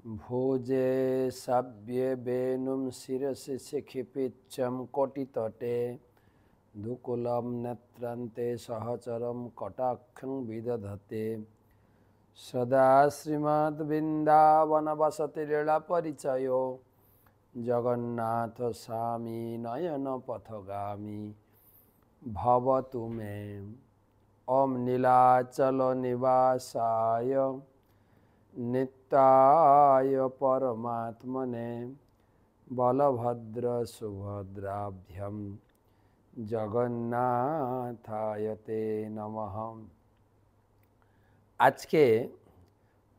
ভোজে সাব্যে বেনুম শিরসি শিখিপিচ্ছম কোটিতটে দুকুলম নেত্রান্তে সহচরম কটাক্ষং বিদধতে সদা শ্রীমদ্ বৃন্দাবন বসতি লীলা পরিচয় জগন্নাথ স্বামী নয়ন পথগামী ভবতু মে। ওম নীলাচল নিবাসায় নিত্যায় পরমাত্মনে বলভদ্র সুভদ্রাভ্যাম জগন্নাথায় তে নমঃ। আজকে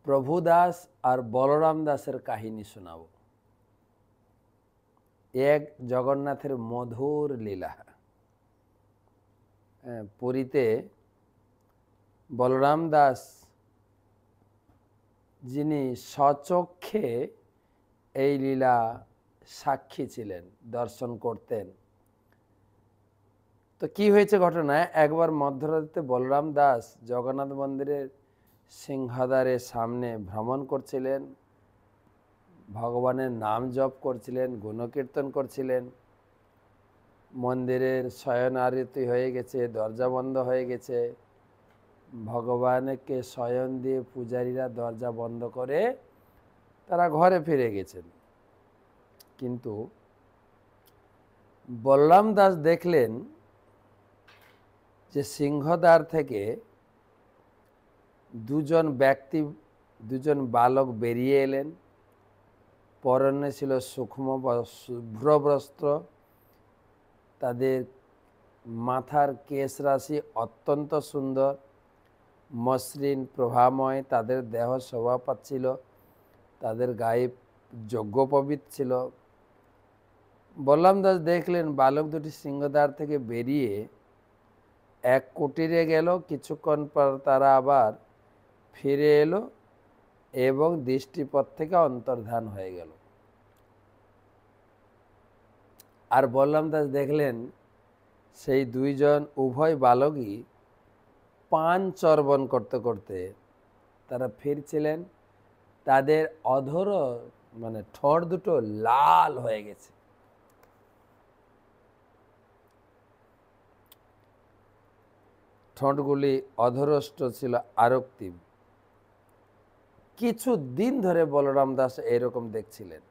প্রভুদাস আর বলরাম দাসের কাহিনী শোনাব। এক জগন্নাথের মধুর লীলা। পুরীতে বলরাম দাস যিনি স্বচক্ষে এই লীলা সাক্ষী ছিলেন, দর্শন করতেন। তো কি হয়েছে ঘটনায়, একবার মধ্যরাতে বলরাম দাস জগন্নাথ মন্দিরের সিংহদ্বারের সামনে ভ্রমণ করছিলেন, ভগবানের নাম জপ করছিলেন, গুণকীর্তন করছিলেন। মন্দিরের শয়ন আরতি হয়ে গেছে, দরজা বন্ধ হয়ে গেছে। ভগবানকে শয়ন দিয়ে পূজারীরা দরজা বন্ধ করে তারা ঘরে ফিরে গেছেন। কিন্তু বলরাম দাস দেখলেন যে সিংহদ্বার থেকে দুজন বালক বেরিয়ে এলেন। পরনে ছিল সূক্ষ্ম শুভ্র বস্ত্র, তাদের মাথার কেশ রাশি অত্যন্ত সুন্দর, মসৃণ প্রভাময়, তাদের দেহ শোভা পাচ্ছিল, তাদের গায়ে যজ্ঞোপবীত ছিল। বলরাম দাস দেখলেন বালক দুটি সিংহদ্বার থেকে বেরিয়ে এক কুটিরে গেল, কিছুক্ষণ পর তারা আবার ফিরে এলো এবং দৃষ্টিপথ থেকে অন্তর্ধান হয়ে গেল। আর বলরাম দাস দেখলেন সেই দুইজন উভয় বালকই পান চর্বণ করতে করতে তারা ফিরছিলেন। তাদের অধর ঠোঁট দুটো লাল হয়ে গেছে। ঠোঁটগুলি অধরষ্ট ছিল আরক্তিম। কিছু দিন ধরে বলরাম দাস এরকম দেখছিলেন।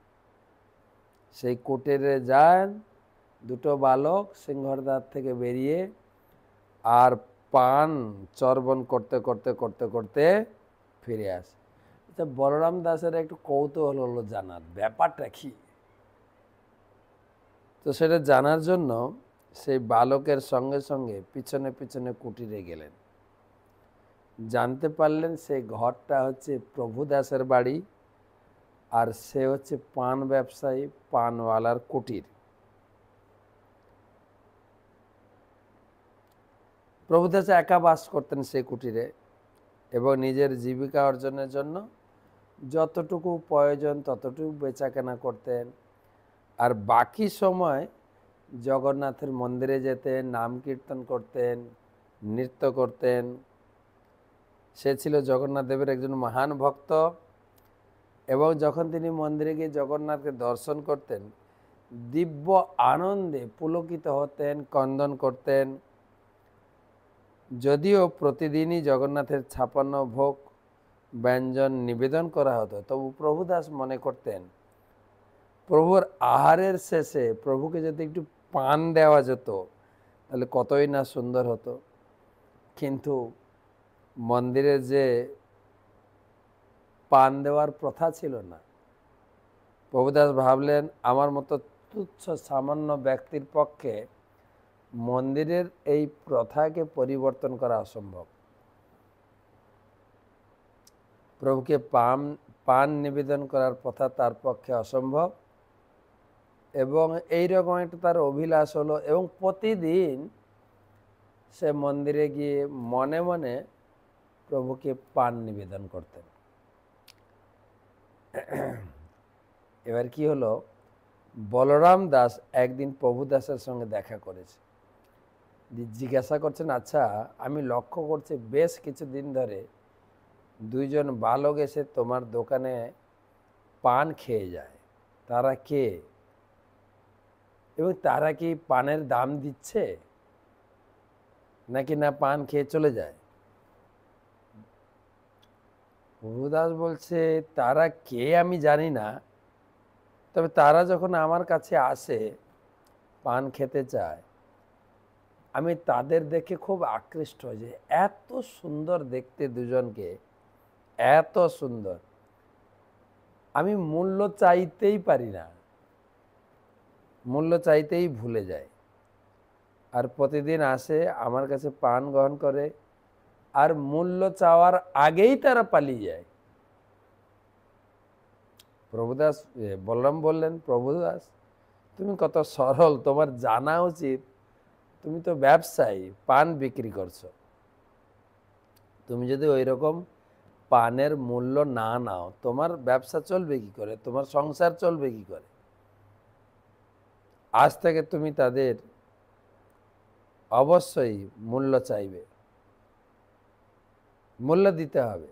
সেই কুটিরে যান, দুটো বালক সিংহদ্বার থেকে বেরিয়ে আর পান চর্বণ করতে করতে করতে করতে ফিরে আসে। বলরাম দাসের একটু কৌতূহল হলো জানার ব্যাপারটা কি। তো সেটা জানার জন্য সেই বালকের সঙ্গে সঙ্গে পিছনে পিছনে কুটিরে গেলেন। জানতে পারলেন সেই ঘরটা হচ্ছে প্রভুদাসের বাড়ি, আর সে হচ্ছে পান ব্যবসায়ী, পানওয়ালার কুটির। প্রভুদাস একা বাস করতেন সেই কুটিরে এবং নিজের জীবিকা অর্জনের জন্য যতটুকু প্রয়োজন ততটুকু বেচাকেনা করতেন। আর বাকি সময় জগন্নাথের মন্দিরে যেতেন, নাম কীর্তন করতেন, নৃত্য করতেন। সে ছিল জগন্নাথ দেবের একজন মহান ভক্ত এবং যখন তিনি মন্দিরে গিয়ে জগন্নাথকে দর্শন করতেন, দিব্য আনন্দে পুলকিত হতেন, ক্রন্দন করতেন। যদিও প্রতিদিনই জগন্নাথের 56 ভোগ ব্যঞ্জন নিবেদন করা হতো, তবু প্রভুদাস মনে করতেন প্রভুর আহারের শেষে প্রভুকে যদি একটু পান দেওয়া যেত তাহলে কতই না সুন্দর হতো। কিন্তু মন্দিরে যে পান দেওয়ার প্রথা ছিল না। প্রভুদাস ভাবলেন আমার মতো তুচ্ছ সামান্য ব্যক্তির পক্ষে মন্দিরের এই প্রথাকে পরিবর্তন করা অসম্ভব। প্রভুকে পান নিবেদন করার প্রথা তার পক্ষে অসম্ভব এবং এইরকম একটা তার অভিলাষ হলো এবং প্রতিদিন সে মন্দিরে গিয়ে মনে মনে প্রভুকে পান নিবেদন করতেন। এবার কি হলো, বলরাম দাস একদিন প্রভুদাসের সঙ্গে দেখা করেছে। জিজ্ঞাসা করছেন, আচ্ছা আমি লক্ষ্য করছি বেশ কিছুদিন ধরে দুইজন বালক এসে তোমার দোকানে পান খেয়ে যায়, তারা কে এবং তারা কি পানের দাম দিচ্ছে নাকি না পান খেয়ে চলে যায়? প্রভুদাস বলছে তারা কে আমি জানি না, তবে তারা যখন আমার কাছে আসে পান খেতে চায়, আমি তাদের দেখে খুব আকৃষ্ট হই যে এত সুন্দর দেখতে দুজনকে, এত সুন্দর, আমি মূল্য চাইতেই পারি না, মূল্য চাইতেই ভুলে যাই। আর প্রতিদিন আসে আমার কাছে পান গ্রহণ করে, আর মূল্য চাওয়ার আগেই তারা পালিয়ে যায়। প্রভুদাস বলরাম বললেন, প্রভুদাস তুমি কত সরল, তোমার জানা উচিত, তুমি তো ব্যবসায়ী, পান বিক্রি করছো, তুমি যদি ওই রকম পানের মূল্য না নাও, তোমার ব্যবসা চলবে কি করে, তোমার সংসার চলবে কি করে? আজ থেকে তুমি তাদের অবশ্যই মূল্য চাইবে, মূল্য দিতে হবে।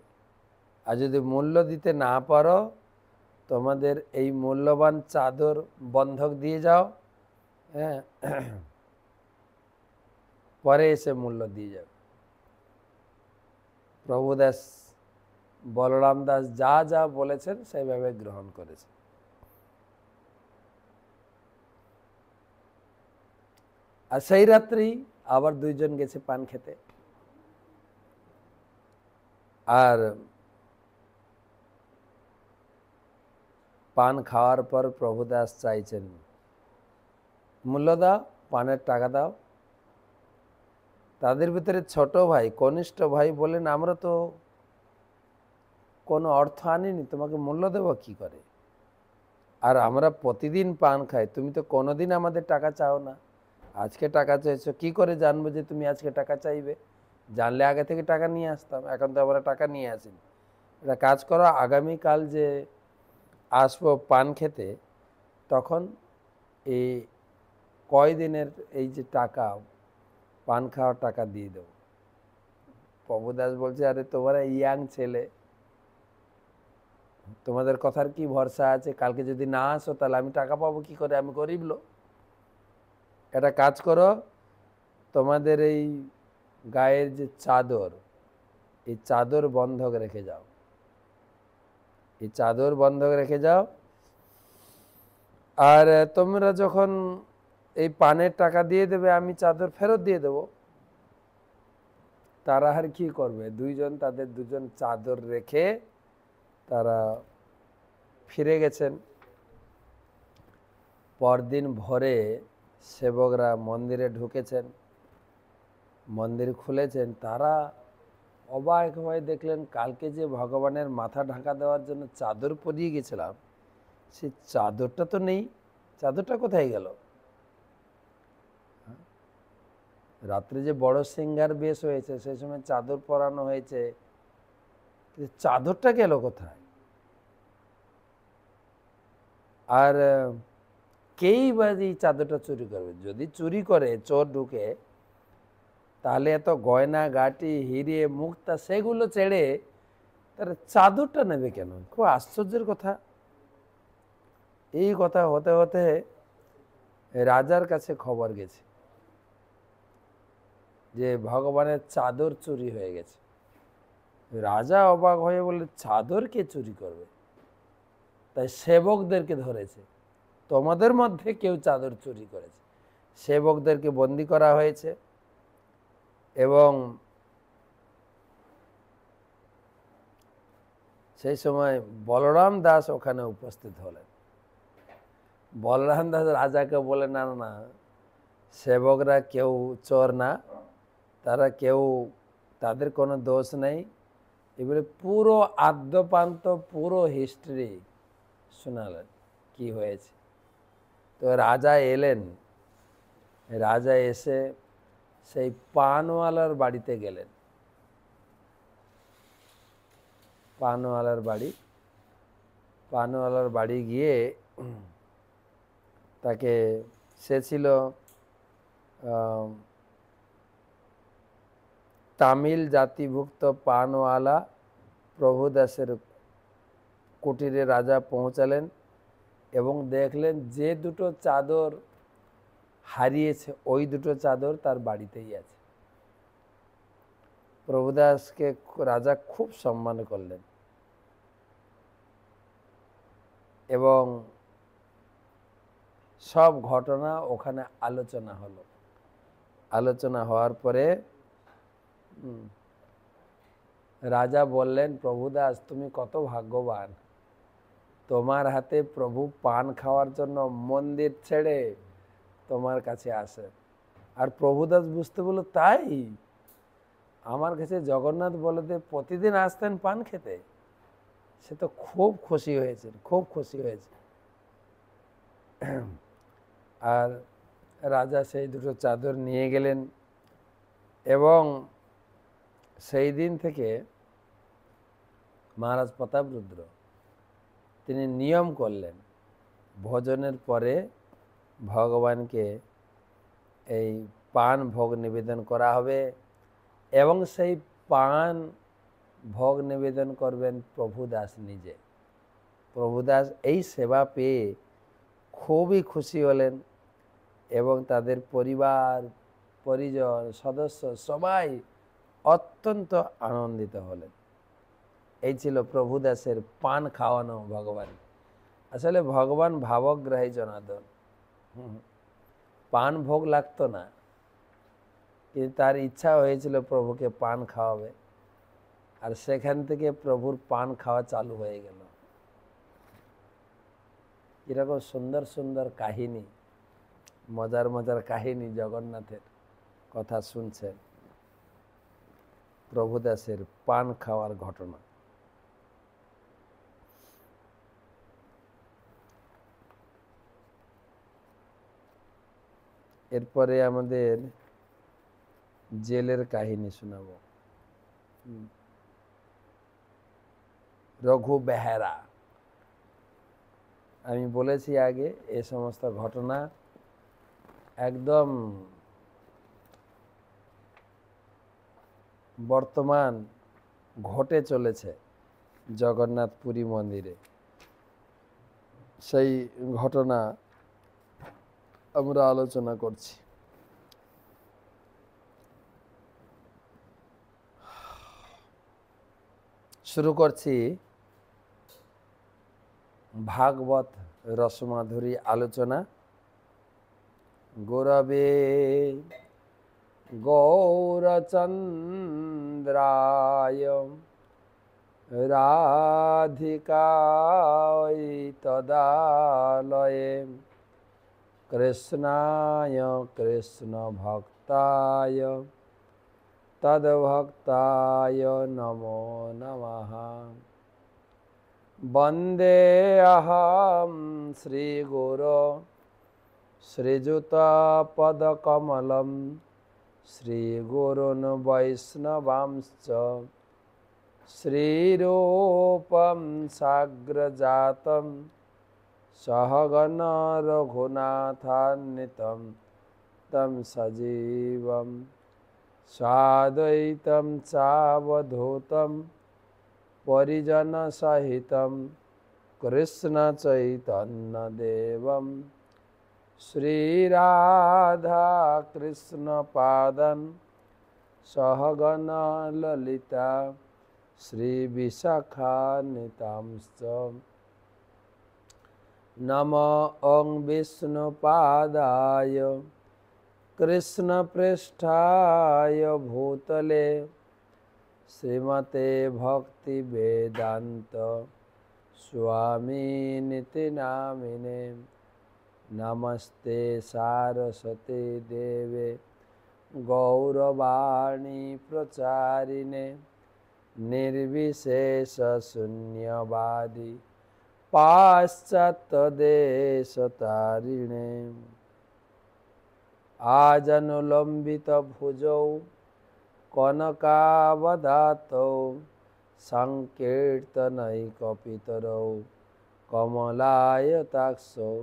আর যদি মূল্য দিতে না পারো, তোমাদের এই মূল্যবান চাদর বন্ধক দিয়ে যাও, হ্যাঁ, পরে এসে মূল্য দিয়ে যাবে। প্রভুদাস বলরাম দাস যা যা বলেছেন সেইভাবে গ্রহণ করেছে। আর সেই রাত্রি আবার দুইজন গেছে পান খেতে। আর পান খাওয়ার পর প্রভুদাস চাইছেন, মূল্য দাও, পানের টাকা দাও। তাদের ভিতরে ছোট ভাই, কনিষ্ঠ ভাই বলেন, আমরা তো কোনো অর্থ আনিনি, তোমাকে মূল্য দেবো কি করে? আর আমরা প্রতিদিন পান খাই, তুমি তো কোনোদিন আমাদের টাকা চাও না, আজকে টাকা চাইছো, কি করে জানবো যে তুমি আজকে টাকা চাইবে? জানলে আগে থেকে টাকা নিয়ে আসতাম, এখন তো আমরা টাকা নিয়ে আসিনি। এটা কাজ করো, আগামীকাল যে আসবো পান খেতে, তখন এই কয়দিনের এই যে টাকা, পান খাওয়ার টাকা দিয়ে দেবো। প্রভুদাস বলছে, আরে তোমরা ইয়াং ছেলে, তোমাদের কথার কি ভরসা আছে? কালকে যদি না আসো তাহলে আমি টাকা পাবো কি করে? আমি গরিব লোক। একটা কাজ করো, তোমাদের এই গায়ের যে চাদর, এই চাদর বন্ধক রেখে যাও, এই চাদর বন্ধক রেখে যাও। আর তোমরা যখন এই পানের টাকা দিয়ে দেবে, আমি চাদর ফেরত দিয়ে দেব। তারা আর কি করবে, তাদের দুজন চাদর রেখে তারা ফিরে গেছেন। পরদিন ভোরে সেবকরা মন্দিরে ঢুকেছেন, মন্দির খুলেছেন, তারা অবাক হয়ে দেখলেন, কালকে যে ভগবানের মাথা ঢাকা দেওয়ার জন্য চাদর পরিয়ে গেছিলাম, সেই চাদরটা তো নেই। চাদরটা কোথায় গেল? রাত্রে যে বড় সিঙ্গার বেশ হয়েছে, সেই সময় চাদর পরানো হয়েছে, চাদরটা গেল কোথায়? আর কেই বা এই চাদরটা চুরি করবে? যদি চুরি করে, চোর ঢুকে, তাহলে এত গয়না গাটি, হিরে মুক্তা, সেগুলো ছেড়ে তারা চাদরটা নেবে কেন? খুব আশ্চর্যের কথা। এই কথা হতে হতে রাজার কাছে খবর গেছে যে ভগবানের চাদর চুরি হয়ে গেছে। রাজা অবাক হয়ে বললে, চাদর কে চুরি করবে? তাই সেবকদেরকে ধরেছে, তোমাদের মধ্যে কেউ চাদর চুরি করেছে। সেবকদেরকে বন্দি করা হয়েছে এবং সেই সময় বলরাম দাস ওখানে উপস্থিত হলেন। বলরাম দাস রাজাকে বলে, না না, সেবকরা কেউ চোর না, তারা কেউ, তাদের কোনো দোষ নেই। এবারে পুরো আদ্যপান্ত পুরো হিস্ট্রি শোনালেন কি হয়েছে। তো রাজা এলেন, রাজা এসে সেই পানওয়ালার বাড়িতে গেলেন। পানওয়ালার বাড়ি গিয়ে তাকে, সে ছিল তামিল জাতিভুক্ত পানওয়ালা, প্রভুদাসের কুটিরে রাজা পৌঁছালেন এবং দেখলেন যে দুটো চাদর হারিয়েছে ওই দুটো চাদর তার বাড়িতেই আছে। প্রভুদাসকে রাজা খুব সম্মান করলেন এবং সব ঘটনা ওখানে আলোচনা হলো। আলোচনা হওয়ার পরে রাজা বললেন, প্রভুদাস তুমি কত ভাগ্যবান, তোমার হাতে প্রভু পান খাওয়ার জন্য মন্দির ছেড়ে তোমার কাছে আসে। আর প্রভুদাস বুঝতে বলল, তাই আমার কাছে জগন্নাথ বলদেব প্রতিদিন আসতেন পান খেতে? সে তো খুব খুশি হয়েছে, খুব খুশি হয়েছে। আর রাজা সেই দুটো চাদর নিয়ে গেলেন এবং সেই দিন থেকে মহারাজ প্রতাপরুদ্র তিনি নিয়ম করলেন, ভোজনের পরে ভগবানকে এই পান ভোগ নিবেদন করা হবে এবং সেই পান ভোগ নিবেদন করবেন প্রভুদাস নিজে। প্রভুদাস এই সেবা পেয়ে খুবই খুশি হলেন এবং তাদের পরিবার পরিজন সদস্য সবাই অত্যন্ত আনন্দিত হলেন। এই ছিল প্রভুদাসের পান খাওয়ানো ভগবান। আসলে ভগবান ভাবগ্রাহী জনার্দন, পান ভোগ লাগতো না, কিন্তু তার ইচ্ছা হয়েছিল প্রভুকে পান খাওয়াবে, আর সেখান থেকে প্রভুর পান খাওয়া চালু হয়ে গেল। এরকম সুন্দর সুন্দর কাহিনী, মজার মজার কাহিনী জগন্নাথের কথা শুনছেন, প্রভুদাসের পান খাওয়ার ঘটনা। এরপরে আমাদের জেলের কাহিনী শোনাব। রঘু বেহারা, আমি বলেছি আগে এ সমস্ত ঘটনা একদম বর্তমান ঘটে চলেছে জগন্নাথ পুরী মন্দিরে। সেই ঘটনা আমরা আলোচনা করছি। শুরু করছি ভাগবত রসমাধুরী আলোচনা। গৌরবে গৌরচন্দ্রায় রাধিকায় তদালয়ে কৃষ্ণায় কৃষ্ণ ভক্তায় তদ্ভক্তায় নমো নমঃ। বন্দে অহং শ্রীগুরো শ্রীযুতপদকমলম শ্রীগুরুন বৈষ্ণবাংশ্চ শ্রীরূপম সাগ্রজাতম সহগণ রঘুনাথান্বিতম তম সজীবম সাদ্বৈতম সাবধূতম পরিজন সহিতম কৃষ্ণ চৈতন্য দেবম শ্রীরাধা কৃষ্ণ পাদন সহগণ ললিতা শ্রীবিশাখান্বিতাংশ্চ। নমো ওং বিষ্ণুপাদায় কৃষ্ণপৃষ্ঠায় ভূতলে শ্রীমতে ভক্তি বেদান্ত স্বামিনিতি নামিনে। নমস্তে সারস্বতে দেবে গৌরবাণী প্রচারিণে নির্বিশেষ শূন্যবাদী পাশ্চাত্য দেশতারিণে। আজনুলম্বিত ভুজৌ কনকাবদাতৌ সংকীর্তনৈকপিতরৌ কমলায়তাক্ষৌ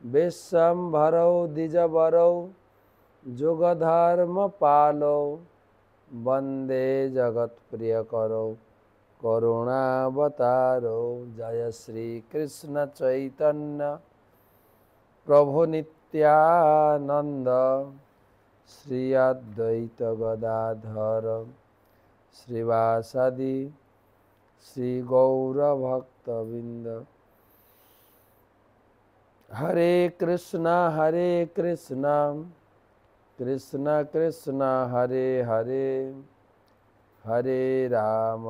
বিশ্বম্ভরৌ দ্বিজবরৌ যুগধর্মপালৌ বন্দে জগৎপ্রিয়করৌ करुणावतारो जय श्री कृष्ण चैतन्य प्रभु नित्यानंद श्री अद्वैत गदाधर श्रीवासादि श्री गौरभक्तवृंद। हरे कृष्णा कृष्ण कृष्ण हरे हरे हरे राम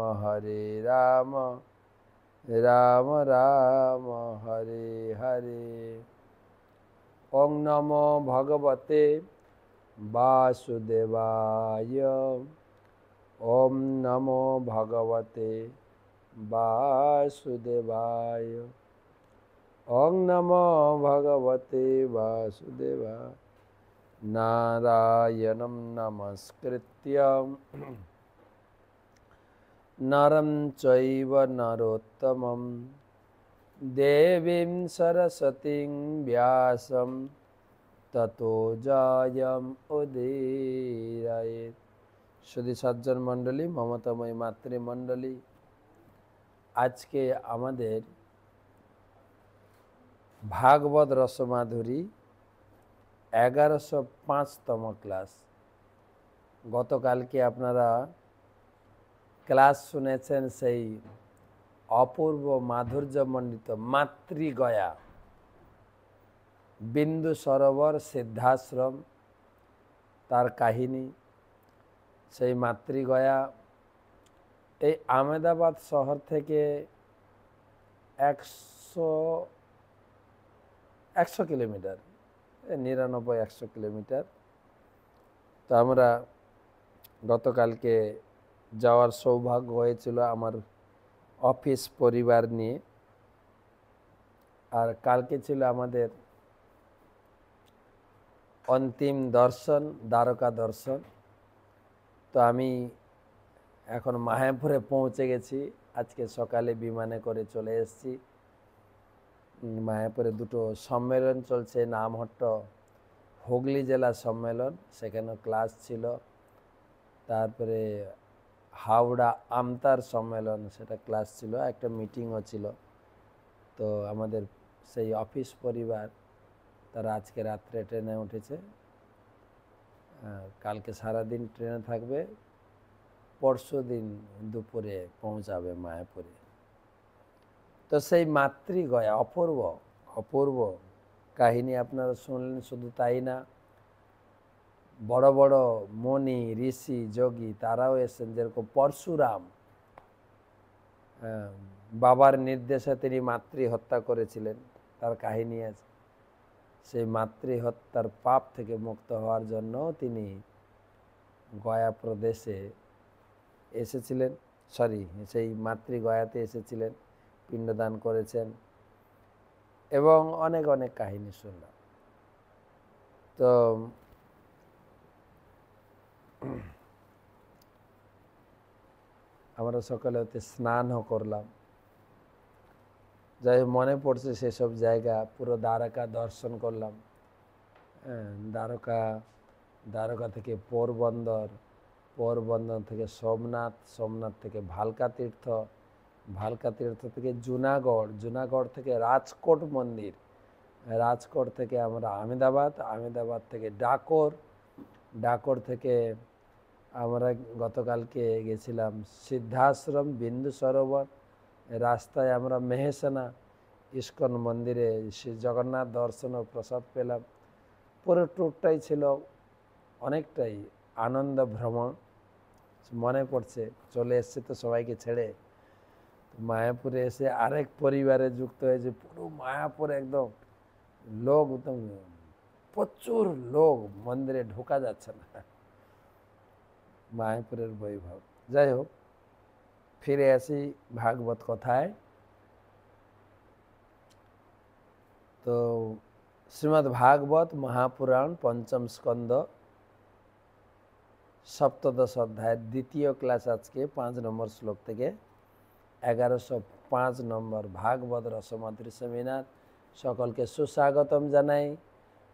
राम राम हरे हरे। ओम नमो भगवते वासुदेवाय। ओम नमो भगवते वासुदेवाय। ओम नमो भगवते वासुदेवाय। नारायणं नमस्कृत्य नरं चैव नरोत्तमं देवीं सरस्वतीं व्यासं ततो जयम् उदीरयेत्। शुद्धि सज्जन मंडली, ममतामयी मातृमंडली, आज के आमादेर भागवत रसमाधुरी 1105तम क्लास। गतकाल के आपनारा क्लास शुनेছেন সেই অপূর্ব মাধুর্যমণ্ডিত মাতৃগয়া বিন্দু সরোবর সিদ্ধাশ্রম তার কাহিনী। সেই মাতৃগয়া এই আহমেদাবাদ শহর থেকে 100 কিলোমিটার, 99-100 কিলোমিটার। তো আমরা গতকালকে যাওয়ার সৌভাগ্য হয়েছিল আমার অফিস পরিবার নিয়ে। আর কালকে ছিল আমাদের অন্তিম দর্শন, দ্বারকা দর্শন। তো আমি এখন মায়াপুরে পৌঁছে গেছি। আজকে সকালে বিমানে করে চলে এসেছি। মায়াপুরে দুটো সম্মেলন চলছে, নামহট্ট হুগলি জেলা সম্মেলন, সেখানে ক্লাস ছিল। তারপরে হাওড়া আমতার সম্মেলন, সেটা ক্লাস ছিল, একটা মিটিংও ছিল। তো আমাদের সেই অফিস পরিবার তারা আজকে রাত্রে ট্রেনে উঠেছে। কালকে সারাদিন ট্রেনে থাকবে, পরশু দিন দুপুরে পৌঁছাবে মায়াপুরে। তো সেই মাতৃগয়া অপূর্ব অপূর্ব কাহিনী আপনারা শুনলেন। শুধু তাই না, বড় বড় মুনি ঋষি যোগী তারাও এসেছেন। যেরকম পরশুরাম, বাবার নির্দেশে তিনি মাতৃ হত্যা করেছিলেন, তার কাহিনী আছে। সেই মাতৃ হত্যার পাপ থেকে মুক্ত হওয়ার জন্য তিনি গয়া প্রদেশে এসেছিলেন, সেই মাতৃগয়াতে এসেছিলেন, পিণ্ডদান করেছেন এবং অনেক অনেক কাহিনী শুনলাম। তো আমরা সকালে হতে স্নানও করলাম। যাই মনে পড়ছে সেসব জায়গা, পুরো দ্বারকা দর্শন করলাম। দ্বারকা থেকে পোরবন্দর, পোরবন্দর থেকে সোমনাথ, সোমনাথ থেকে ভালকা তীর্থ, ভালকা তীর্থ থেকে জুনাগড়, জুনাগড় থেকে রাজকোট মন্দির, রাজকোট থেকে আমরা আহমেদাবাদ, আহমেদাবাদ থেকে ডাকোর, ডাকোর থেকে আমরা গতকালকে গেছিলাম সিদ্ধাশ্রম বিন্দু সরোবর। রাস্তায় আমরা মেহেসানা ইস্কন মন্দিরে শ্রী জগন্নাথ দর্শন ও প্রসাদ পেলাম। পুরো ট্যুরটাই ছিল অনেকটাই আনন্দ ভ্রমণ। মনে পড়ছে চলে এসছে তো সবাইকে ছেড়ে, মায়াপুরে এসে আরেক পরিবারে যুক্ত হয়েছে। পুরো মায়াপুর একদম লোক, একদম প্রচুর লোক, মন্দিরে ঢোকা যাচ্ছে না। মায়াপুরের বৈভব। যাই হোক, ফিরে আসি ভাগবত কথায়। তো শ্রীমদ্ ভাগবত মহাপুরাণ পঞ্চম স্কন্দ সপ্তদশ অধ্যায়ের দ্বিতীয় ক্লাস আজকে 5 নম্বর শ্লোক থেকে 1105 নম্বর ভাগবত রসমাধুরী সেমিনার। সকলকে সুস্বাগতম জানাই।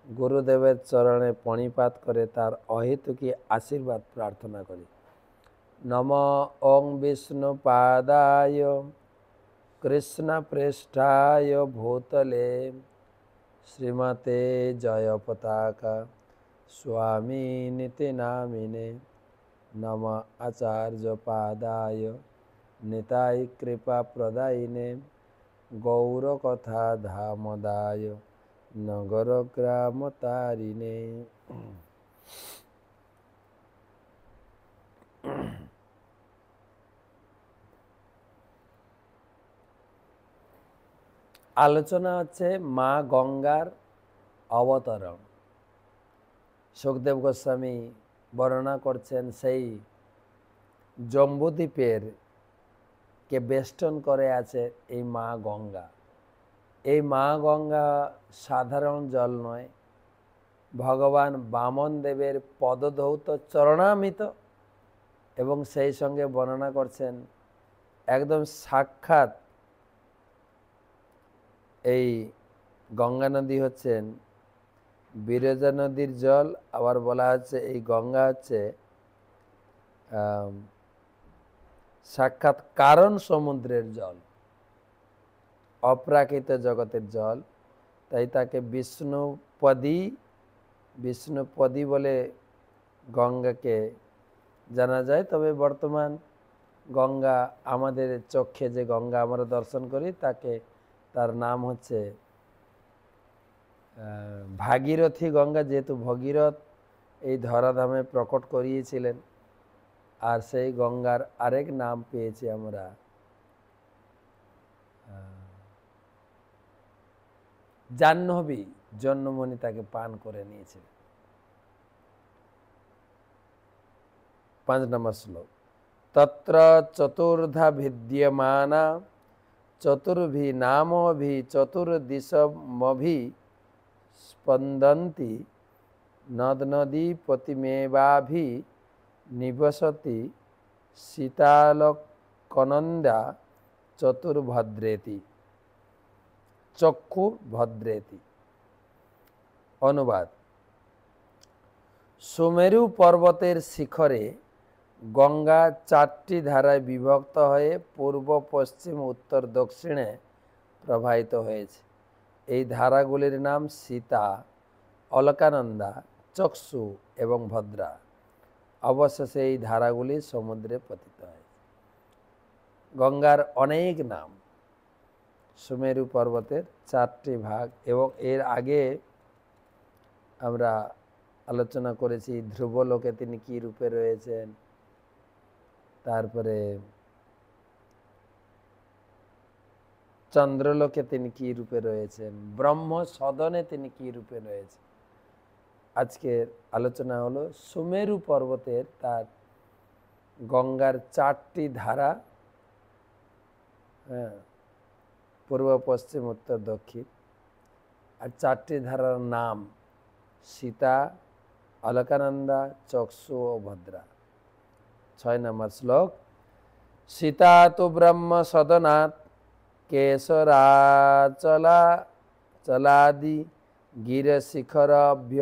গুরুদেবের চরণে প্রণিপাত করে তার অহেতুকী আশীর্বাদ প্রার্থনা করি। नमो ओं विष्णुपादाय कृष्णपृष्ठाय भूतले श्रीमते जयपताका स्वामिनिति नामिने नम आचार्यपादाय निताय कृपाप्रदायिने गौरकथा धामदाय नगरग्रामतारिणे। আলোচনা হচ্ছে মা গঙ্গার অবতরণ। সুখদেব গোস্বামী বর্ণনা করছেন সেই জম্বুদ্বীপের কে বেষ্টন করে আছে এই মা গঙ্গা। এই মা গঙ্গা সাধারণ জল নয়, ভগবান বামন দেবের পদধৌত চরণামৃত, এবং সেই সঙ্গে বর্ণনা করছেন একদম সাক্ষাৎ এই গঙ্গা নদী হচ্ছেন বিরজা নদীর জল। আবার বলা হচ্ছে এই গঙ্গা হচ্ছে সাক্ষাৎ কারণ সমুদ্রের জল, অপ্রাকৃত জগতের জল। তাই তাকে বিষ্ণুপদী বলে গঙ্গাকে জানা যায়। তবে বর্তমান গঙ্গা আমাদের চোখে যে গঙ্গা আমরা দর্শন করি তার নাম হচ্ছে ভাগীরথী গঙ্গা, যেহেতু ভগীরথ এই ধরাধামে প্রকট করিয়েছিলেন। আর সেই গঙ্গার আরেক নাম পেয়েছি আমরা জাহ্নবী, জন্মমণি তাকে পান করে নিয়েছিলেন। 5 নম্বর শ্লোক। তত্র চতুর্ধা ভিদ্যমানা চতুর্ভি নামভি চতুর্দিশমভি স্পন্দন্তি নদ নদী পতিমেবাভি নিবসতি শীতালকনন্দা চতুর্ভদ্রেতি চক্ষু ভদ্রেতি। অনুবাদ: সুমেরু পর্বতের শিখরে গঙ্গা 4টি ধারায় বিভক্ত হয়ে পূর্ব, পশ্চিম, উত্তর, দক্ষিণে প্রবাহিত হয়েছে। এই ধারাগুলির নাম সীতা, অলকানন্দা, চক্ষু এবং ভদ্রা। অবশেষে এই ধারাগুলি সমুদ্রে পতিত হয়েছে। গঙ্গার অনেক নাম। সুমেরু পর্বতের 4টি ভাগ, এবং এর আগে আমরা আলোচনা করেছি ধ্রুবলোকে তিনি কি রূপে রয়েছেন, তারপরে চন্দ্রলোকে তিনি কি রূপে রয়েছেন, ব্রহ্ম সদনে তিনি কি রূপে রয়েছেন। আজকের আলোচনা হলো সুমেরু পর্বতের তার গঙ্গার 4টি ধারা, পূর্ব, পশ্চিম, উত্তর, দক্ষিণ। আর 4টি ধারার নাম সীতা, অলকানন্দা, চক্ষু ও ভদ্রা। 6 নম্বর শ্লোক। সীতা তু ব্রহ্ম সদনাৎ কেশরাচলাদি গিরশিখরভ্যবোধ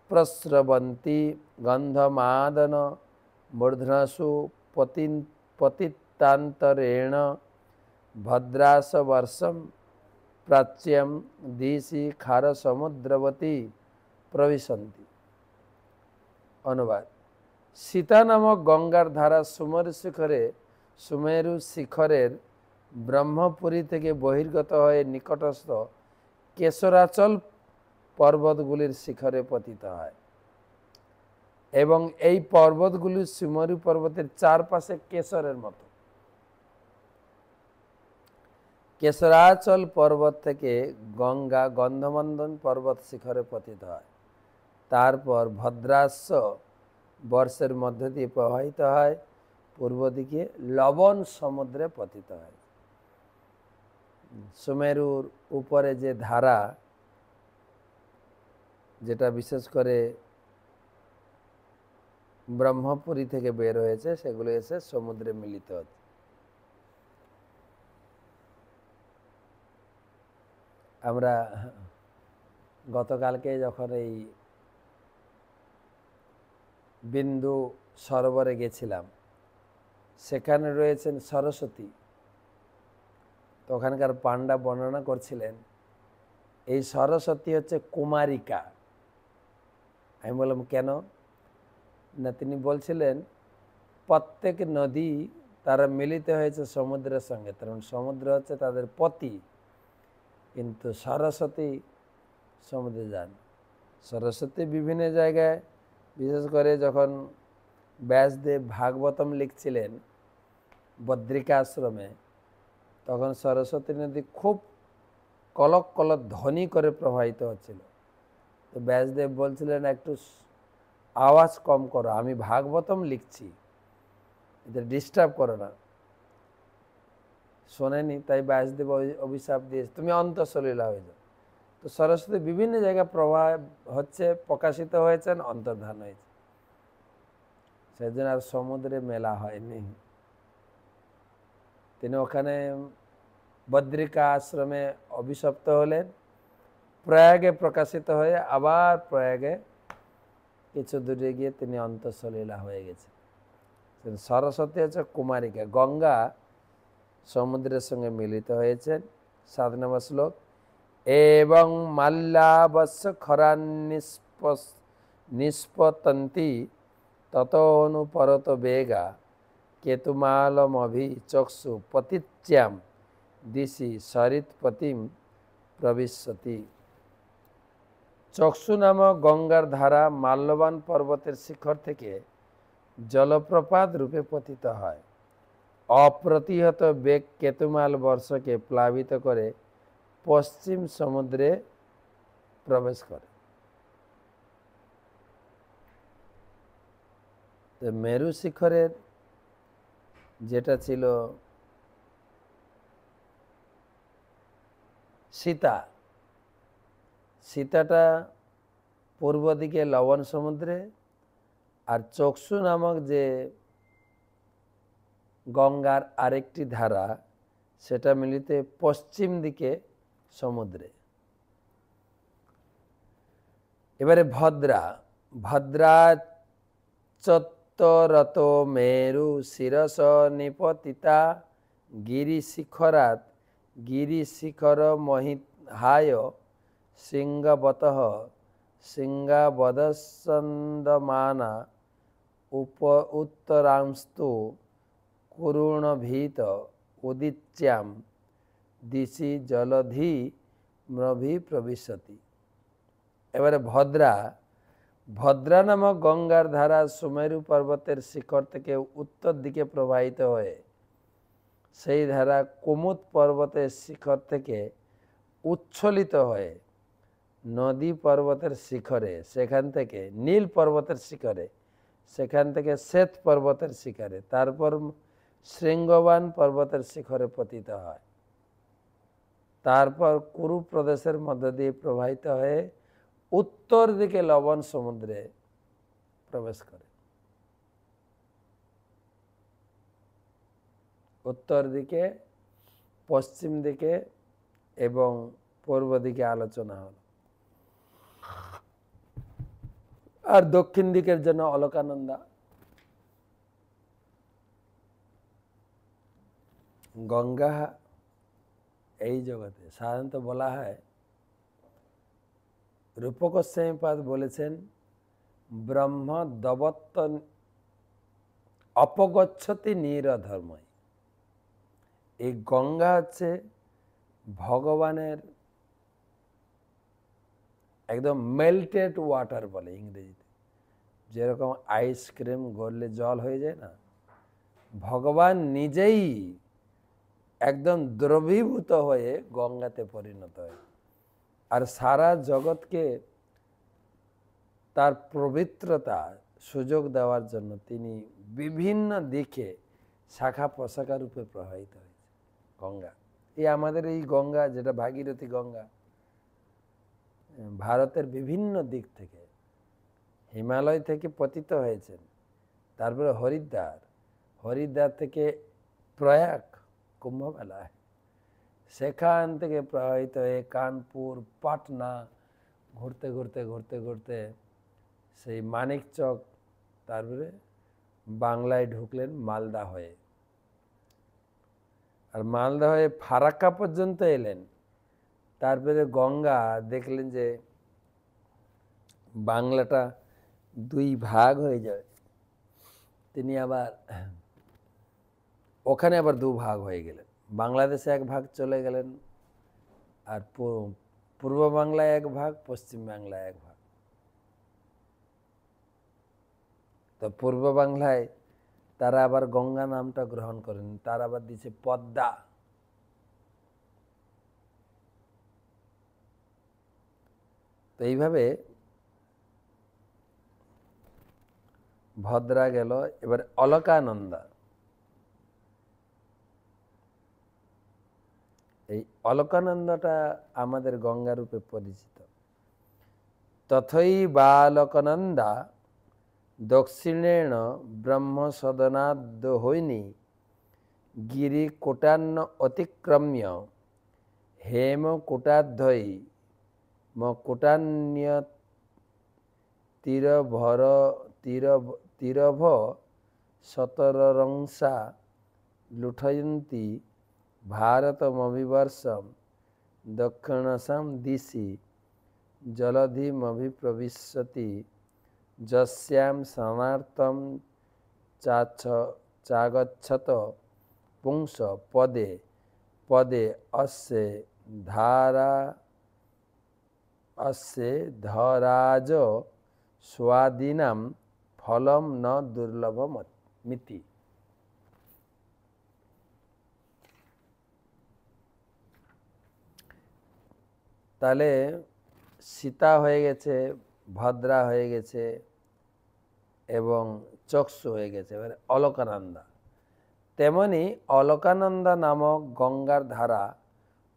প্রস্রবন্তি গন্ধমাদন মূর্ধনসু পতিতান্তরেণ ভদ্রাস বর্ষম প্রাচ্যম দিশি খার সমুদ্রবতী প্রবিশন্তি। অনুবাদ: সীতা নামক গঙ্গার ধারা সুমেরু শিখরের ব্রহ্মপুরী থেকে বহির্গত হয়ে নিকটস্থ কেশরাচল পর্বতগুলির শিখরে পতিত হয়, এবং এই পর্বতগুলি সুমেরু পর্বতের চারপাশে কেশরের মতো। কেশরাচল পর্বত থেকে গঙ্গা গন্ধমন্দন পর্বত শিখরে পতিত হয়। তারপর ভদ্রাস্য বর্ষের মধ্য দিয়ে প্রবাহিত হয়, পূর্ব দিকে লবণ সমুদ্রে পতিত হয়। সুমেরুর উপরে যে ধারা, যেটা বিশেষ করে ব্রহ্মপুরী থেকে বের হয়েছে, সেগুলো এসে সমুদ্রে মিলিত হচ্ছে। আমরা গতকালকে যখন এই বিন্দু সরোবরে গেছিলাম, সেখানে রয়েছেন সরস্বতী। তো ওখানকার পান্ডা বর্ণনা করছিলেন এই সরস্বতী হচ্ছে কুমারিকা। আমি বললাম কেন? না, তিনি বলছিলেন প্রত্যেক নদী তারা মিলিত হয়েছে সমুদ্রের সঙ্গে, কারণ সমুদ্র হচ্ছে তাদের পতি, কিন্তু সরস্বতী সমুদ্রে যান। সরস্বতী বিভিন্ন জায়গায়, বিশেষ করে যখন ব্যাসদেব ভাগবতম লিখছিলেন বদ্রিকা আশ্রমে, তখন সরস্বতী নদী খুব কলক কলক ধ্বনি করে প্রবাহিত হচ্ছিল। তো ব্যাসদেব বলছিলেন একটু আওয়াজ কম করো, আমি ভাগবতম লিখছি, এটা ডিস্টার্ব করো না। শোনেনি, তাই ব্যাসদেব অভিশাপ দিয়েছে তুমি অন্তঃসলীলা হয়ে যাও। তো সরস্বতী বিভিন্ন জায়গায় প্রবাহ হচ্ছে, প্রকাশিত হয়েছেন, অন্তর্ধান হয়েছে, সেজন্য আর সমুদ্রে মেলা হয়নি। তিনি ওখানে বদ্রিকা আশ্রমে অভিশপ্ত হলেন, প্রয়াগে প্রকাশিত হয়ে আবার প্রয়াগে কিছু দূরে গিয়ে তিনি অন্তঃসলীলা হয়ে গেছেন। সরস্বতী হচ্ছে কুমারিকা, গঙ্গা সমুদ্রের সঙ্গে মিলিত হয়েছেন। 7 নম্বর শ্লোক, এবং মাল্লাবস্য খরান নিষ্পতন্তি তত অনুপরত বেগা কেতুমালমভি চক্ষু পতিচ্যাম দিশি সরিৎপতিম প্রবিশতি। চক্ষু নামক গঙ্গার ধারা মাল্যবান পর্বতের শিখর থেকে জলপ্রপাত রূপে পতিত হয়। অপ্রতিহত বেগ কেতুমাল বর্ষকে প্লাবিত করে পশ্চিম সমুদ্রে প্রবেশ করে। তো মেরু শিখরের যেটা ছিল সীতাটা পূর্ব দিকে লবণ সমুদ্রে, আর চক্ষু নামক যে গঙ্গার আরেকটি ধারা সেটা মিলিত পশ্চিম দিকে সমুদ্রে। এবারে ভদ্রা চত্বরত মেরু শিরস নিপতিতা গিরিশিখরাত গিরিশিখর মহিহায় সিংহবতঃ সিংহাবদসন্দমানা উত্তরাংস্তু কুরুণভীত উদিচ্যাম দিশি জলধি মভি প্রবিশতি। এবারে ভদ্রা নামক গঙ্গার ধারা সুমেরু পর্বতের শিখর থেকে উত্তর দিকে প্রবাহিত হয়ে সেই ধারা কুমুদ পর্বতের শিখর থেকে উচ্ছলিত হয়ে নদী পর্বতের শিখরে, সেখান থেকে নীল পর্বতের শিখরে, সেখান থেকে শ্বেত পর্বতের শিখরে, তারপর শৃঙ্গবান পর্বতের শিখরে পতিত হয়, তারপর কুরু প্রদেশের মধ্য দিয়ে প্রবাহিত হয়ে উত্তর দিকে লবণ সমুদ্রে প্রবেশ করে। উত্তর দিকে, পশ্চিম দিকে এবং পূর্ব দিকে আলোচনা হলো। আর দক্ষিণ দিকের জন্য অলকানন্দা। গঙ্গা এই জগতে সাধারণত বলা হয়, রূপক গোস্বামীপাদ বলেছেন, ব্রহ্ম দবত্ত অপগচ্ছতি নিরধর্ময়। এই গঙ্গা হচ্ছে ভগবানের একদম মেল্টেড ওয়াটার বলে ইংরেজিতে, যেরকম আইসক্রিম গড়লে জল হয়ে যায় না, ভগবান নিজেই একদম দ্রবীভূত হয়ে গঙ্গাতে পরিণত হয়। আর সারা জগৎকে তার পবিত্রতা সুযোগ দেওয়ার জন্য তিনি বিভিন্ন দিকে শাখা প্রশাখা রূপে প্রবাহিত হয়েছে গঙ্গা। এই আমাদের এই গঙ্গা, যেটা ভাগীরথী গঙ্গা, ভারতের বিভিন্ন দিক থেকে, হিমালয় থেকে পতিত হয়েছেন, তারপরে হরিদ্বার থেকে প্রয়াগ কুম্ভমেলায়, সেখান থেকে প্রবাহিত হয়ে কানপুর, পাটনা, ঘুরতে ঘুরতে ঘুরতে ঘুরতে সেই মানিকচক তারপরে বাংলায় ঢুকলেন মালদা হয়ে, আর মালদা হয়ে ফারাক্কা পর্যন্ত এলেন। তারপরে গঙ্গা দেখলেন যে বাংলাটা দুই ভাগ হয়ে যায়, তিনি আবার ওখানে আবার দু ভাগ হয়ে গেলেন। বাংলাদেশে এক ভাগ চলে গেলেন, আর পূর্ব বাংলায় এক ভাগ, পশ্চিম বাংলায় এক ভাগ। তো পূর্ব বাংলায় তারা আবার গঙ্গা নামটা গ্রহণ করেন, তারা আবার দিচ্ছে পদ্মা। তো এইভাবে ভদ্রা গেল। এবার অলকানন্দা, এই অলকানন্দাটা আমাদের গঙ্গা রূপে পরিচিত। তথৈ বালকানন্দা দক্ষিণেণ ব্রহ্মসদনাদ্দোহৈনী গিরিকূটান্ন অতিক্রম্য হেমকূটাধ্বৈ মকূটান্য তীরভ শতরংসা লুঠয়ন্তি ভারতমভিবর্ষম দক্ষিণাসাম দিশি জলধিমভিপ্রবিশতি যস্যাম স্নানার্থম চাগচ্ছত পুংস পদে পদে অস্যে ধরাজ স্বাদীনাম ফলম ন দুর্লভমিতি। তাহলে সীতা হয়ে গেছে, ভদ্রা হয়ে গেছে এবং চক্ষু হয়ে গেছে, এবারে অলকানন্দা। তেমনি অলকানন্দা নামক গঙ্গার ধারা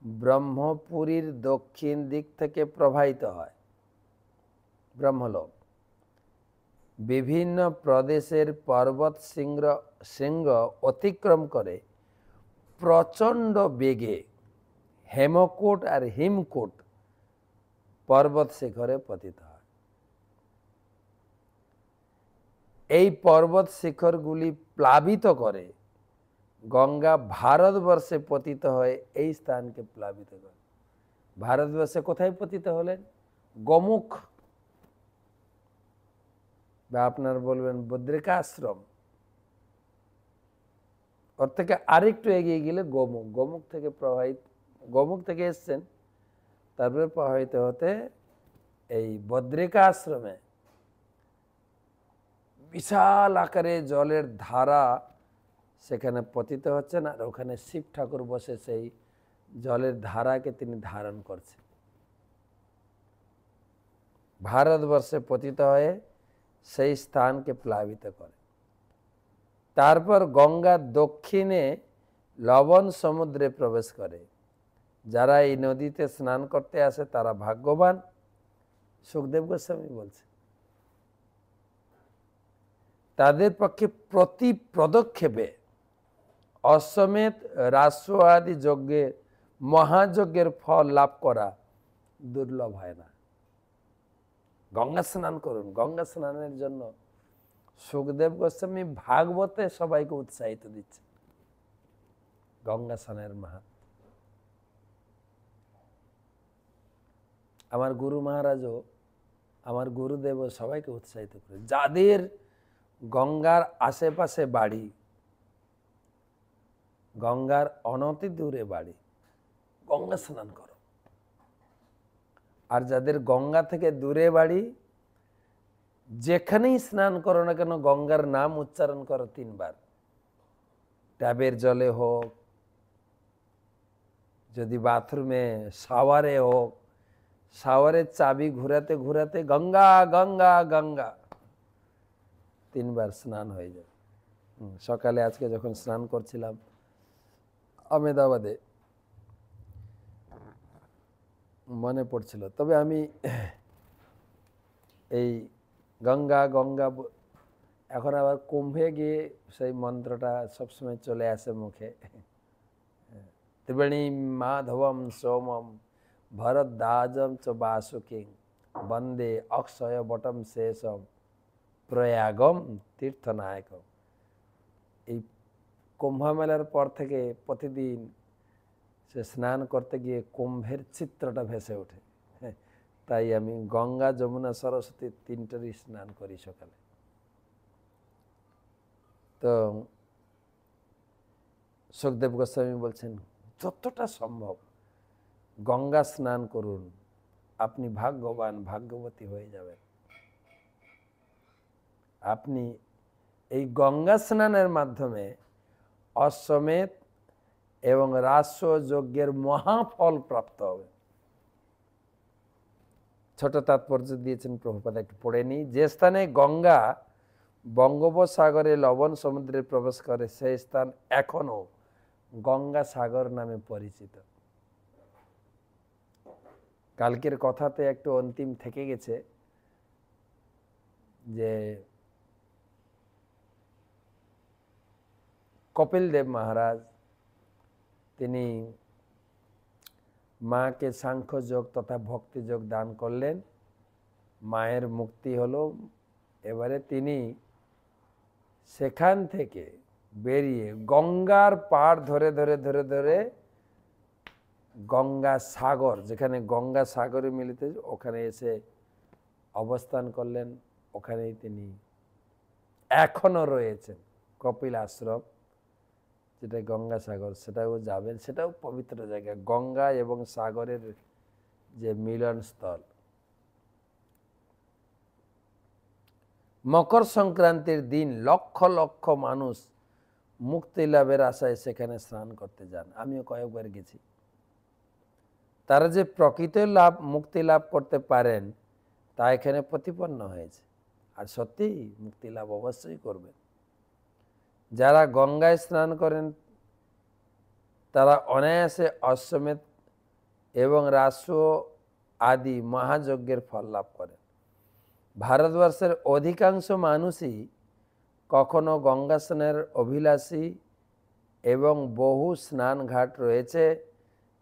ব্রহ্মপুরীর দক্ষিণ দিক থেকে প্রবাহিত হয়। ব্রহ্মলোক বিভিন্ন প্রদেশের পর্বত শৃঙ্গ অতিক্রম করে প্রচণ্ড বেগে হেমকূট আর হিমকূট পর্বত শিখরে পতিত হয়। এই পর্বত শিখরগুলি প্লাবিত করে গঙ্গা ভারতবর্ষে পতিত হয়ে এই স্থানকে প্লাবিত করে। ভারতবর্ষে কোথায় পতিত হলেন? গোমুখ, বা আপনার বলবেন বদ্রিকাশ্রম, ওর থেকে আরেকটু এগিয়ে গেলে গোমুখ। গোমুখ থেকে এসছেন, তারপরে প্রবাহিত হতে এই বদ্রিকাশ্রমে বিশাল আকারে জলের ধারা সেখানে পতিত হচ্ছেন, আর ওখানে শিব ঠাকুর বসে সেই জলের ধারাকে তিনি ধারণ করছেন। ভারতবর্ষে পতিত হয়ে সেই স্থানকে প্লাবিত করে। তারপর গঙ্গা দক্ষিণে লবণ সমুদ্রে প্রবেশ করে। যারা এই নদীতে স্নান করতে আসে তারা ভাগ্যবান, সুখদেব গোস্বামী বলছে। তাদের পক্ষে প্রতি পদক্ষেপে অশ্বমেধ রাজস্ব আদি যজ্ঞের মহাযজ্ঞের ফল লাভ করা দুর্লভ হয় না। গঙ্গা স্নান করুন। গঙ্গা স্নানের জন্য সুখদেব গোস্বামী ভাগবতে সবাইকে উৎসাহিত দিচ্ছে গঙ্গা স্নানের মাহাত্ম্য। আমার গুরু মহারাজও, আমার গুরুদেবও সবাইকে উৎসাহিত করে, যাদের গঙ্গার আশেপাশে বাড়ি, গঙ্গার অনতি দূরে বাড়ি, গঙ্গা স্নান করো। আর যাদের গঙ্গা থেকে দূরে বাড়ি, যেখানেই স্নান করো না কেন গঙ্গার নাম উচ্চারণ করো 3 বার। ট্যাবের জলে হোক, যদি বাথরুমে শাওয়ারে হোক, শাওয়ারের চাবি ঘুরাতে ঘুরাতে গঙ্গা গঙ্গা গঙ্গা 3 বার স্নান হয়ে যাবে। সকালে আজকে যখন স্নান করছিলাম আহমেদাবাদে, মনে পড়ছিল। তবে আমি এই গঙ্গা গঙ্গা এখন আবার কুম্ভে গিয়ে সেই মন্ত্রটা সবসময় চলে আসে মুখে, ত্রিবেণী মাধবম সোমম ভরদ্বাজম চ বাসুকিং বন্দে অক্ষয় বটম শেষম প্রয়াগম তীর্থনায়কম। এই কুম্ভ মেলার পর থেকে প্রতিদিন সে স্নান করতে গিয়ে কুম্ভের চিত্রটা ভেসে ওঠে। হ্যাঁ, তাই আমি গঙ্গা, যমুনা, সরস্বতী তিনটারই স্নান করি সকালে। তো সুখদেব গোস্বামী বলছেন, যতটা সম্ভব গঙ্গা স্নান করুন, আপনি ভাগ্যবান, ভাগ্যবতী হয়ে যাবেন। আপনি এই গঙ্গা স্নানের মাধ্যমে অশ্বমেধ এবং রাজস্ব যজ্ঞের মহাফল প্রাপ্ত হবে। ছোট তাৎপর্য দিয়েছেন প্রভুপাদ, একটু পড়ে নিই। যে স্থানে গঙ্গা বঙ্গোপসাগরে লবণ সমুদ্রে প্রবেশ করে, সেই স্থান এখনো গঙ্গা সাগর নামে পরিচিত। কালকের কথাতে একটু অন্তিম থেকে গেছে যে কপিল দেব মহারাজ তিনি মাকে সাংখ্য যোগ তথা ভক্তি যোগ দান করলেন, মায়ের মুক্তি হলো। এবারে তিনি সেখান থেকে বেরিয়ে গঙ্গার পাড় ধরে ধরে ধরে ধরে গঙ্গা সাগর, যেখানে গঙ্গা সাগরে মিলিত, ওখানে এসে অবস্থান করলেন। ওখানেই তিনি এখনো রয়েছেন। কপিল আশ্রম, যেটা গঙ্গা সাগর, সেটাও যাবেন, সেটাও পবিত্র জায়গা। গঙ্গা এবং সাগরের যে মিলন স্থল। মকর সংক্রান্তির দিন লক্ষ লক্ষ মানুষ মুক্তি লাভের আশায় সেখানে স্নান করতে যান। আমিও কয়েকবার গেছি। তারা যে প্রকৃত লাভ, মুক্তি লাভ করতে পারেন তা এখানে প্রতিপন্ন হয়েছে। আর সত্যি মুক্তি লাভ অবশ্যই করবেন। যারা গঙ্গায় স্নান করেন তারা অনায়াসে অশ্বমেধ এবং রাজস্ব আদি মহাযজ্ঞের ফল লাভ করেন। ভারতবর্ষের অধিকাংশ মানুষই কখনো গঙ্গা স্নানের অভিলাষী এবং বহু স্নান ঘাট রয়েছে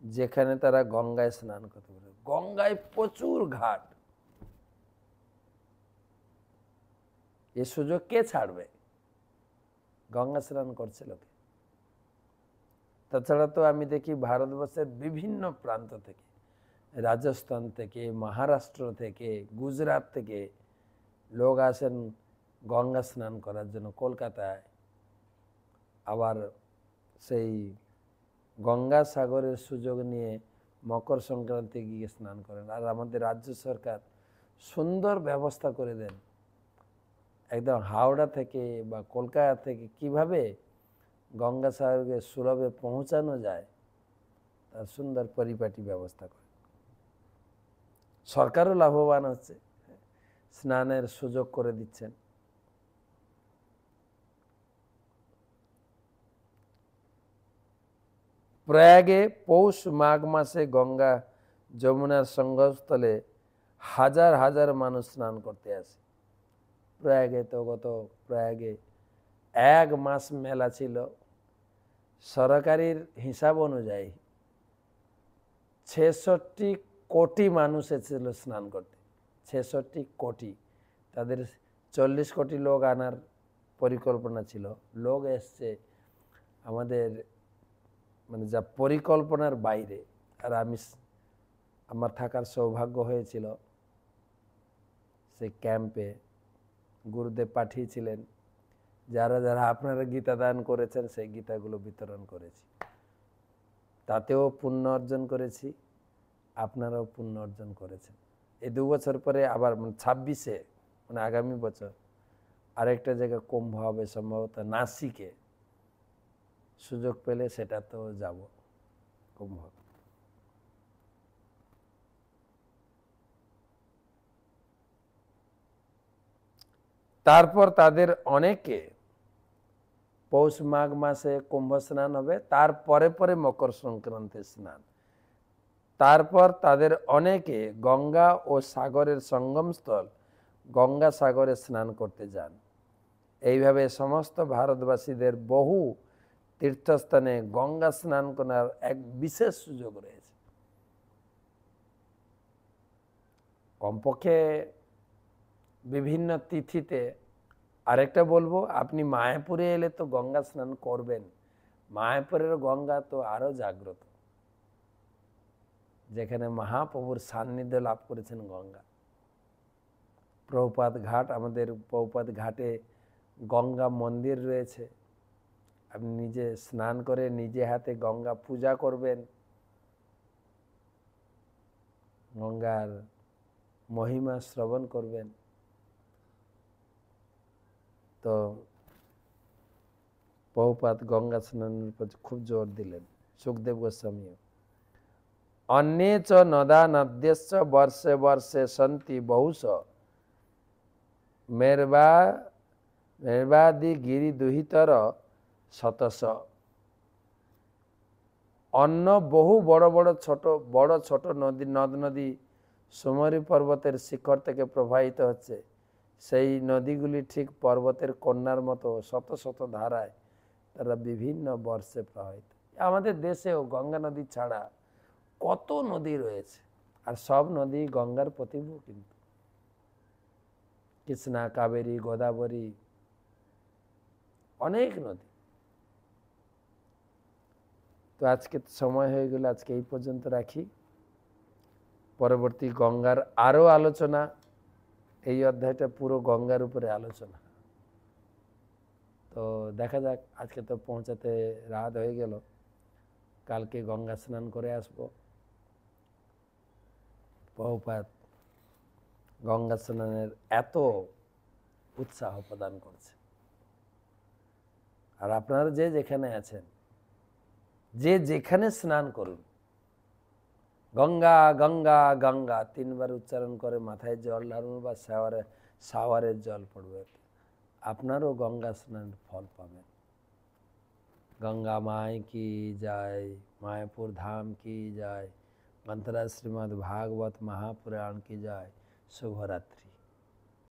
যেখানে তারা গঙ্গায় স্নান করতে পারে। গঙ্গায় প্রচুর ঘাট, এ সুযোগ কে ছাড়বে? গঙ্গা স্নান করছে লোকে। তাছাড়া তো আমি দেখি ভারতবর্ষের বিভিন্ন প্রান্ত থেকে, রাজস্থান থেকে, মহারাষ্ট্র থেকে, গুজরাট থেকে লোক আসেন গঙ্গা স্নান করার জন্য কলকাতায়। আবার সেই গঙ্গা সাগরের সুযোগ নিয়ে মকর সংক্রান্তি গিয়ে স্নান করেন। আর আমাদের রাজ্য সরকার সুন্দর ব্যবস্থা করে দেন, একদম হাওড়া থেকে বা কলকাতা থেকে কিভাবে গঙ্গা সাগরকে সুলভে পৌঁছানো যায় তার সুন্দর পরিপাটি ব্যবস্থা করে। সরকারও লাভবান হচ্ছে, স্নানের সুযোগ করে দিচ্ছেন। প্রয়াগে পৌষ মাঘ মাসে গঙ্গা যমুনার সঙ্গমস্থলে হাজার হাজার মানুষ স্নান করতে আসে। প্রয়াগে তো প্রয়াগে 1 মাস মেলা ছিল। সরকারির হিসাব অনুযায়ী 66 কোটি মানুষ এসেছিল স্নান করতে। 66 কোটি, তাদের 40 কোটি লোক আনার পরিকল্পনা ছিল। লোক এসছে আমাদের মানে যা পরিকল্পনার বাইরে। আর আমার থাকার সৌভাগ্য হয়েছিল সেই ক্যাম্পে। গুরুদেব পাঠিয়েছিলেন, যারা যারা আপনারা গীতা দান করেছেন সেই গীতাগুলো বিতরণ করেছি। তাতেও পুণ্য অর্জন করেছি, আপনারাও পুণ্য অর্জন করেছেন। এই 2 বছর পরে আবার 26-এ মানে আগামী বছর আরেকটা জায়গা কুম্ভ হবে সম্ভবত নাসিকে। সুযোগ পেলে সেটা তো যাব কুম্ভ। তারপর তাদের অনেকে পৌষ মাঘ মাসে কুম্ভ স্নান হবে, তারপরে পরে মকর সংক্রান্তি স্নান। তারপর তাদের অনেকে গঙ্গা ও সাগরের সঙ্গমস্থল গঙ্গা সাগরে স্নান করতে যান। এইভাবে সমস্ত ভারতবাসীদের বহু তীর্থস্থানে গঙ্গা স্নান করার এক বিশেষ সুযোগ রয়েছে। কমপক্ষে বিভিন্ন তিথিতে আরেকটা বলবো, আপনি মায়াপুরে এলে তো গঙ্গা স্নান করবেন। মায়াপুরের গঙ্গা তো আরো জাগ্রত, যেখানে মহাপ্রভুর সান্নিধ্য লাভ করেছেন গঙ্গা। প্রভুপাদ ঘাট, আমাদের প্রভুপাদ ঘাটে গঙ্গা মন্দির রয়েছে। আপনি নিজে স্নান করে নিজে হাতে গঙ্গা পূজা করবেন, গঙ্গার মহিমা শ্রবণ করবেন। তো প্রভুপাদ গঙ্গা স্নানের প্রতি খুব জোর দিলেন, সুখদেব গোস্বামীও। অন্যে চ নদা নদ্যশ্চ বর্ষে বর্ষে সন্তি বহুশ মেরবাদি গিরি দুহিতর শতশ। অন্য বহু বড় ছোট নদ নদী সুমরি পর্বতের শিখর থেকে প্রবাহিত হচ্ছে। সেই নদীগুলি ঠিক পর্বতের কন্যার মতো শত শত ধারায় তারা বিভিন্ন বর্ষে প্রবাহিত। আমাদের দেশেও গঙ্গা নদী ছাড়া কত নদী রয়েছে, আর সব নদী গঙ্গার প্রতিভূ। কিন্তু কৃষ্ণা, কাবেরী, গোদাবরী, অনেক নদী। তো আজকে সময় হয়ে গেল, আজকে এই পর্যন্ত রাখি। পরবর্তী গঙ্গার আরো আলোচনা, এই অধ্যায়টা পুরো গঙ্গার উপরে আলোচনা। তো দেখা যাক, আজকে তো পৌঁছাতে রাত হয়ে গেল, কালকে গঙ্গা স্নান করে আসব। প্রভুপাদ গঙ্গা স্নানের এত উৎসাহ প্রদান করছে, আর আপনারা যে যেখানে আছেন, যে যেখানে স্নান করুন, গঙ্গা গঙ্গা গঙ্গা 3 বার উচ্চারণ করে মাথায় জল ঢালুন বা শাওয়ারের জল পড়বে, আপনারও গঙ্গা স্নানের ফল পাবেন। गंगा माई की जय, मायापुर धाम की जय, मंत्रा श्रीमद् भागवत महापुराण की जय। शुभ रात्रि।